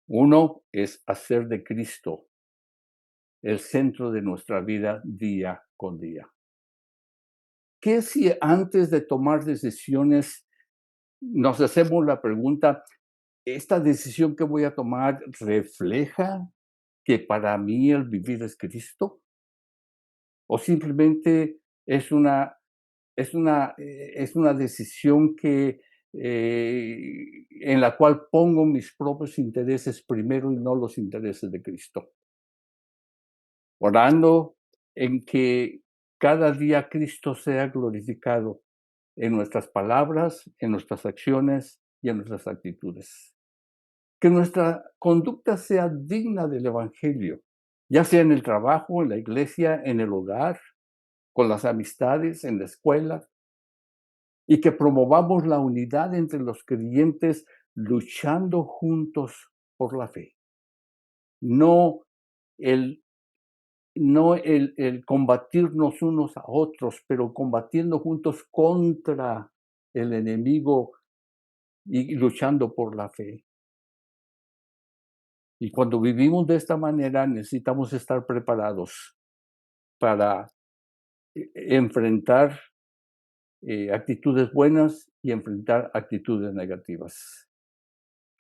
Uno es hacer de Cristo el centro de nuestra vida día con día. ¿Qué si antes de tomar decisiones nos hacemos la pregunta, esta decisión que voy a tomar refleja que para mí el vivir es Cristo? ¿O simplemente es una decisión en la cual pongo mis propios intereses primero y no los intereses de Cristo? Orando en que cada día Cristo sea glorificado en nuestras palabras, en nuestras acciones y en nuestras actitudes. Que nuestra conducta sea digna del Evangelio, ya sea en el trabajo, en la iglesia, en el hogar, con las amistades, en la escuela. y que promovamos la unidad entre los creyentes luchando juntos por la fe. No el, el combatirnos unos a otros, pero combatiendo juntos contra el enemigo y luchando por la fe. Y cuando vivimos de esta manera necesitamos estar preparados para enfrentar actitudes buenas y enfrentar actitudes negativas.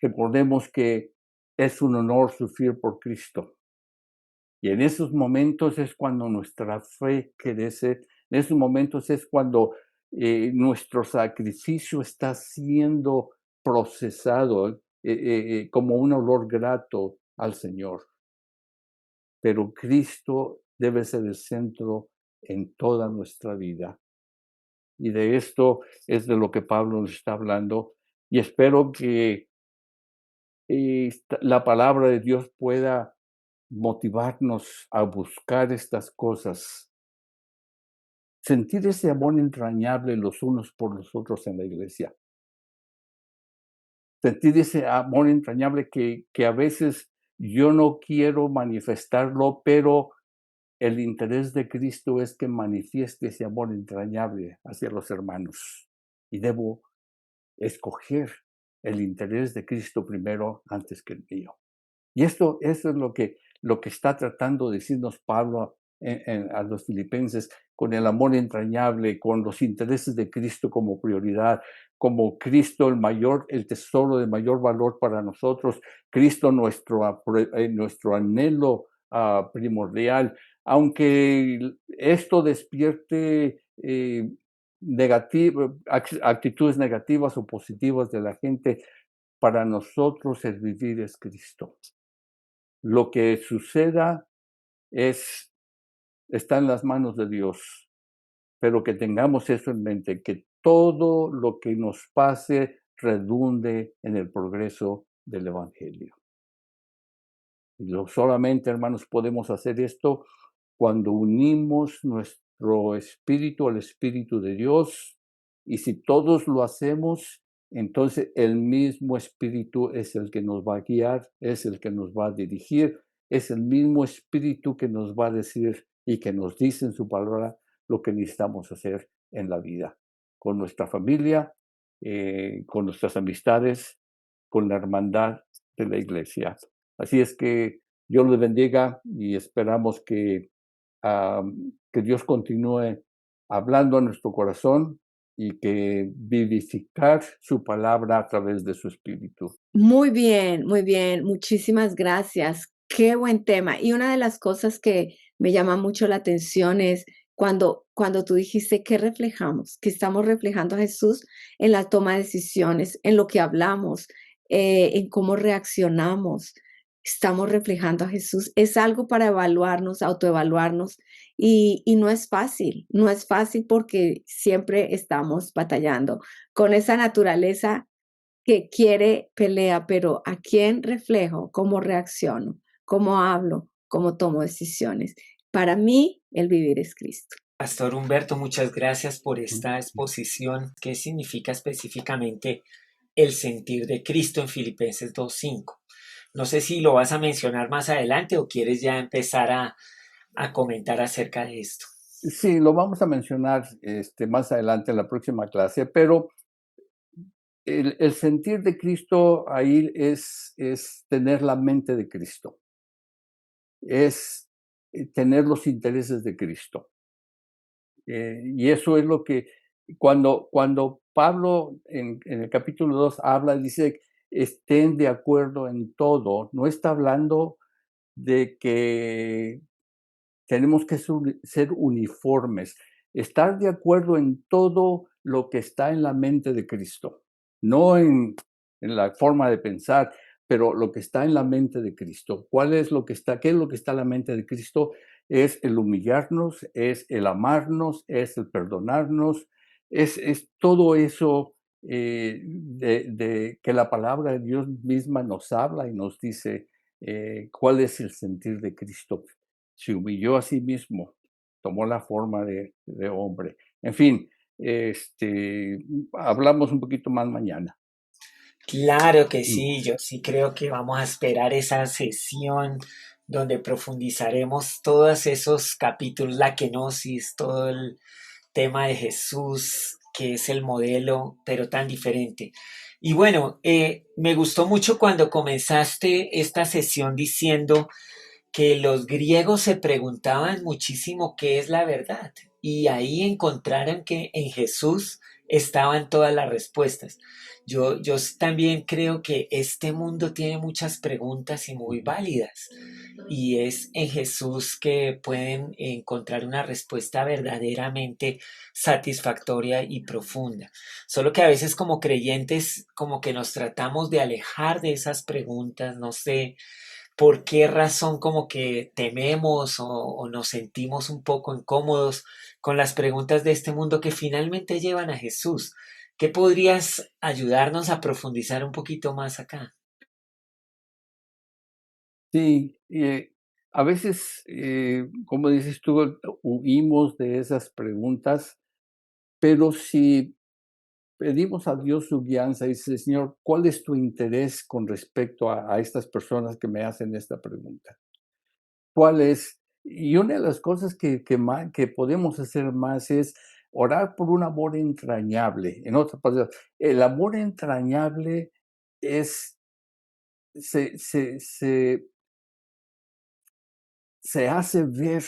Recordemos que es un honor sufrir por Cristo. Y en esos momentos es cuando nuestra fe crece, en esos momentos es cuando nuestro sacrificio está siendo procesado como un olor grato al Señor. Pero Cristo debe ser el centro en toda nuestra vida. Y de esto es de lo que Pablo nos está hablando. Y espero que la palabra de Dios pueda motivarnos a buscar estas cosas, sentir ese amor entrañable los unos por los otros en la iglesia, sentir ese amor entrañable que a veces yo no quiero manifestarlo, pero el interés de Cristo es que manifieste ese amor entrañable hacia los hermanos. Y debo escoger el interés de Cristo primero antes que el mío. Y eso es lo que está tratando de decirnos Pablo a los filipenses, con el amor entrañable, con los intereses de Cristo como prioridad, como Cristo el tesoro de mayor valor para nosotros, Cristo nuestro anhelo primordial, aunque esto despierte actitudes negativas o positivas de la gente, para nosotros el vivir es Cristo. Lo que suceda está en las manos de Dios, pero que tengamos eso en mente, que todo lo que nos pase redunde en el progreso del Evangelio. Y solamente, hermanos, podemos hacer esto cuando unimos nuestro espíritu al Espíritu de Dios, y si todos lo hacemos, entonces el mismo Espíritu es el que nos va a guiar, es el que nos va a dirigir, es el mismo Espíritu que nos va a decir y que nos dice en su palabra lo que necesitamos hacer en la vida, con nuestra familia, con nuestras amistades, con la hermandad de la iglesia. Así es que Dios les bendiga y esperamos que Dios continúe hablando a nuestro corazón y que vivificar su palabra a través de su espíritu. Muy bien, muy bien. Muchísimas gracias. Qué buen tema. Y una de las cosas que me llama mucho la atención es cuando tú dijiste que reflejamos, que estamos reflejando a Jesús en la toma de decisiones, en lo que hablamos, en cómo reaccionamos. Estamos reflejando a Jesús. Es algo para evaluarnos, autoevaluarnos. Y no es fácil, no es fácil porque siempre estamos batallando con esa naturaleza que quiere pelea, pero ¿a quién reflejo? ¿Cómo reacciono? ¿Cómo hablo? ¿Cómo tomo decisiones? Para mí, el vivir es Cristo. Pastor Humberto, muchas gracias por esta exposición. ¿Qué significa específicamente el sentir de Cristo en Filipenses 2:5? No sé si lo vas a mencionar más adelante o quieres ya empezar a comentar acerca de esto. Sí, lo vamos a mencionar más adelante en la próxima clase, pero el sentir de Cristo ahí es tener la mente de Cristo, es tener los intereses de Cristo. Y eso es lo que cuando Pablo en el capítulo 2 habla, dice, estén de acuerdo en todo, no está hablando de que tenemos que ser uniformes, estar de acuerdo en todo lo que está en la mente de Cristo, no en la forma de pensar, pero lo que está en la mente de Cristo. ¿Qué es lo que está en la mente de Cristo? Es el humillarnos, es el amarnos, es el perdonarnos, es todo eso de que la palabra de Dios misma nos habla y nos dice cuál es el sentir de Cristo. Se humilló a sí mismo, tomó la forma de hombre. En fin, hablamos un poquito más mañana. Claro que Mm. sí, yo sí creo que vamos a esperar esa sesión donde profundizaremos todos esos capítulos, la kenosis, todo el tema de Jesús, que es el modelo, pero tan diferente. Y bueno, me gustó mucho cuando comenzaste esta sesión diciendo que los griegos se preguntaban muchísimo qué es la verdad y ahí encontraron que en Jesús estaban todas las respuestas. Yo también creo que este mundo tiene muchas preguntas y muy Ujú. válidas y es en Jesús que pueden encontrar una respuesta verdaderamente satisfactoria y profunda. Solo que a veces como creyentes como que nos tratamos de alejar de esas preguntas, no sé por qué razón como que tememos o nos sentimos un poco incómodos con las preguntas de este mundo que finalmente llevan a Jesús. ¿Qué podrías ayudarnos a profundizar un poquito más acá? Sí, a veces, como dices tú, huimos de esas preguntas, pero si pedimos a Dios su guianza y dice, Señor, ¿cuál es tu interés con respecto a estas personas que me hacen esta pregunta? ¿Cuál es? Y una de las cosas que podemos hacer más es orar por un amor entrañable. En otras palabras, el amor entrañable es, se, se, se, se hace ver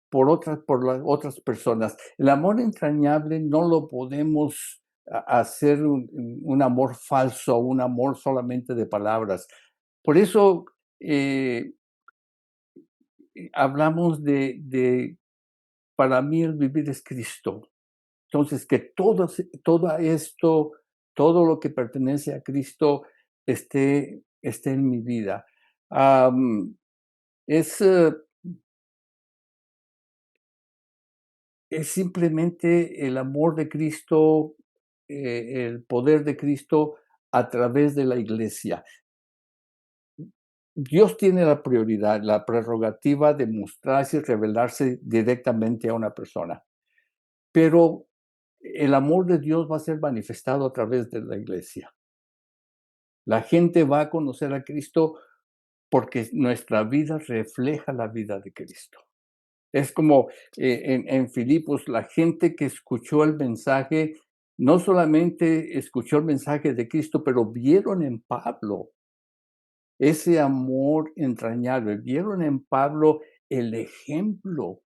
por las otras personas. El amor entrañable no lo podemos hacer un amor falso, un amor solamente de palabras. Por eso eh, hablamos para mí el vivir es Cristo. Entonces, que todo esto, todo lo que pertenece a Cristo esté en mi vida. Am, es, eh, Es simplemente el amor de Cristo, el poder de Cristo a través de la iglesia. Dios tiene la prioridad, la prerrogativa de mostrarse y revelarse directamente a una persona, pero el amor de Dios va a ser manifestado a través de la iglesia. La gente va a conocer a Cristo porque nuestra vida refleja la vida de Cristo. Es como en Filipos, la gente que escuchó el mensaje, no solamente escuchó el mensaje de Cristo, pero vieron en Pablo ese amor entrañable, vieron en Pablo el ejemplo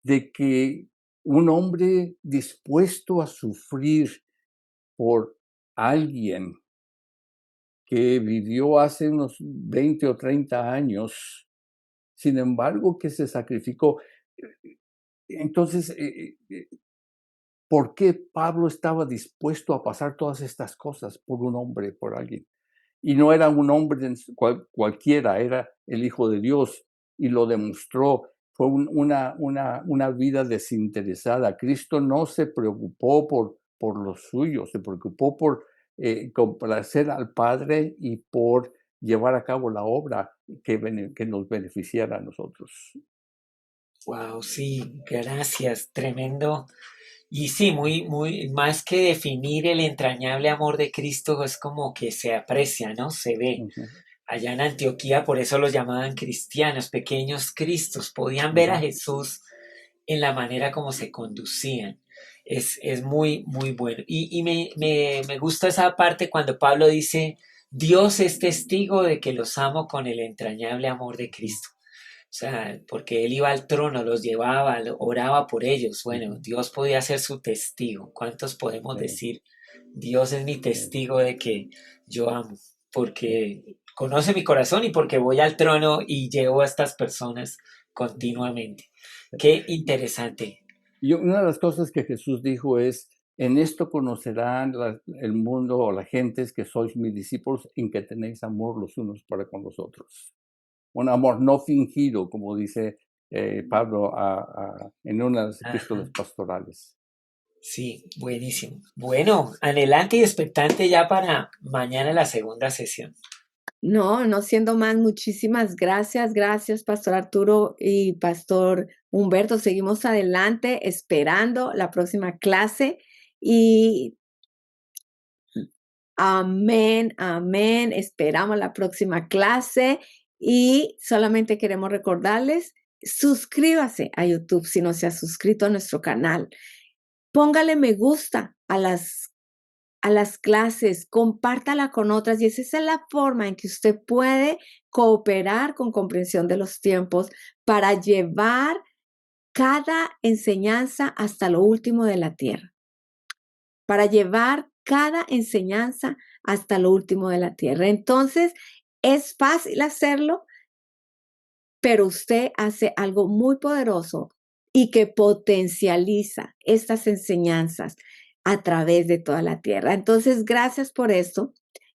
de que un hombre dispuesto a sufrir por alguien que vivió hace unos 20 o 30 años, sin embargo, que se sacrificó. Entonces, ¿por qué Pablo estaba dispuesto a pasar todas estas cosas por un hombre, por alguien? Y no era un hombre cualquiera, era el Hijo de Dios y lo demostró. Fue una vida desinteresada. Cristo no se preocupó por los suyos, se preocupó por complacer al Padre y por llevar a cabo la obra que nos beneficiara a nosotros. Wow, sí, gracias, tremendo. Y sí, más que definir el entrañable amor de Cristo, es como que se aprecia, ¿no? Se ve. Ujú, Allá en Antioquía, por eso los llamaban cristianos, pequeños cristos. Podían ver a ujú. Jesús en la manera como se conducían. Es muy, muy bueno. Y me gusta esa parte cuando Pablo dice, Dios es testigo de que los amo con el entrañable amor de Cristo. O sea, porque él iba al trono, los llevaba, oraba por ellos. Bueno, Ujú. Dios podía ser su testigo. ¿Cuántos podemos Sí, decir, Dios es mi sí, testigo de que yo amo? sí. Porque conoce mi corazón y porque voy al trono y llevo a estas personas continuamente. Qué interesante. Y una de las cosas que Jesús dijo es, en esto conocerán el mundo o la gente es que sois mis discípulos en que tenéis amor los unos para con los otros. Un amor no fingido, como dice Pablo en una de las Ajá. epístolas pastorales. Sí, buenísimo. Bueno, anhelante y expectante ya para mañana la segunda sesión. No siendo más, muchísimas gracias, gracias, Pastor Arturo y Pastor Humberto. Seguimos adelante esperando la próxima clase y amén, amén. Esperamos la próxima clase y solamente queremos recordarles, suscríbase a YouTube si no se ha suscrito a nuestro canal. Póngale me gusta a las clases, compártala con otras y esa es la forma en que usted puede cooperar con comprensión de los tiempos para llevar cada enseñanza hasta lo último de la tierra, para llevar cada enseñanza hasta lo último de la tierra. Entonces, es fácil hacerlo, pero usted hace algo muy poderoso y que potencializa estas enseñanzas a través de toda la tierra. Entonces, gracias por esto.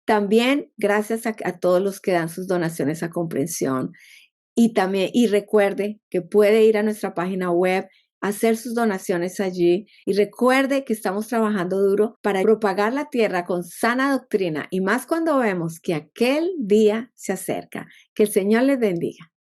También gracias a todos los que dan sus donaciones a comprensión. Y también, y recuerde que puede ir a nuestra página web, hacer sus donaciones allí. Y recuerde que estamos trabajando duro para propagar la tierra con sana doctrina y más cuando vemos que aquel día se acerca. Que el Señor les bendiga.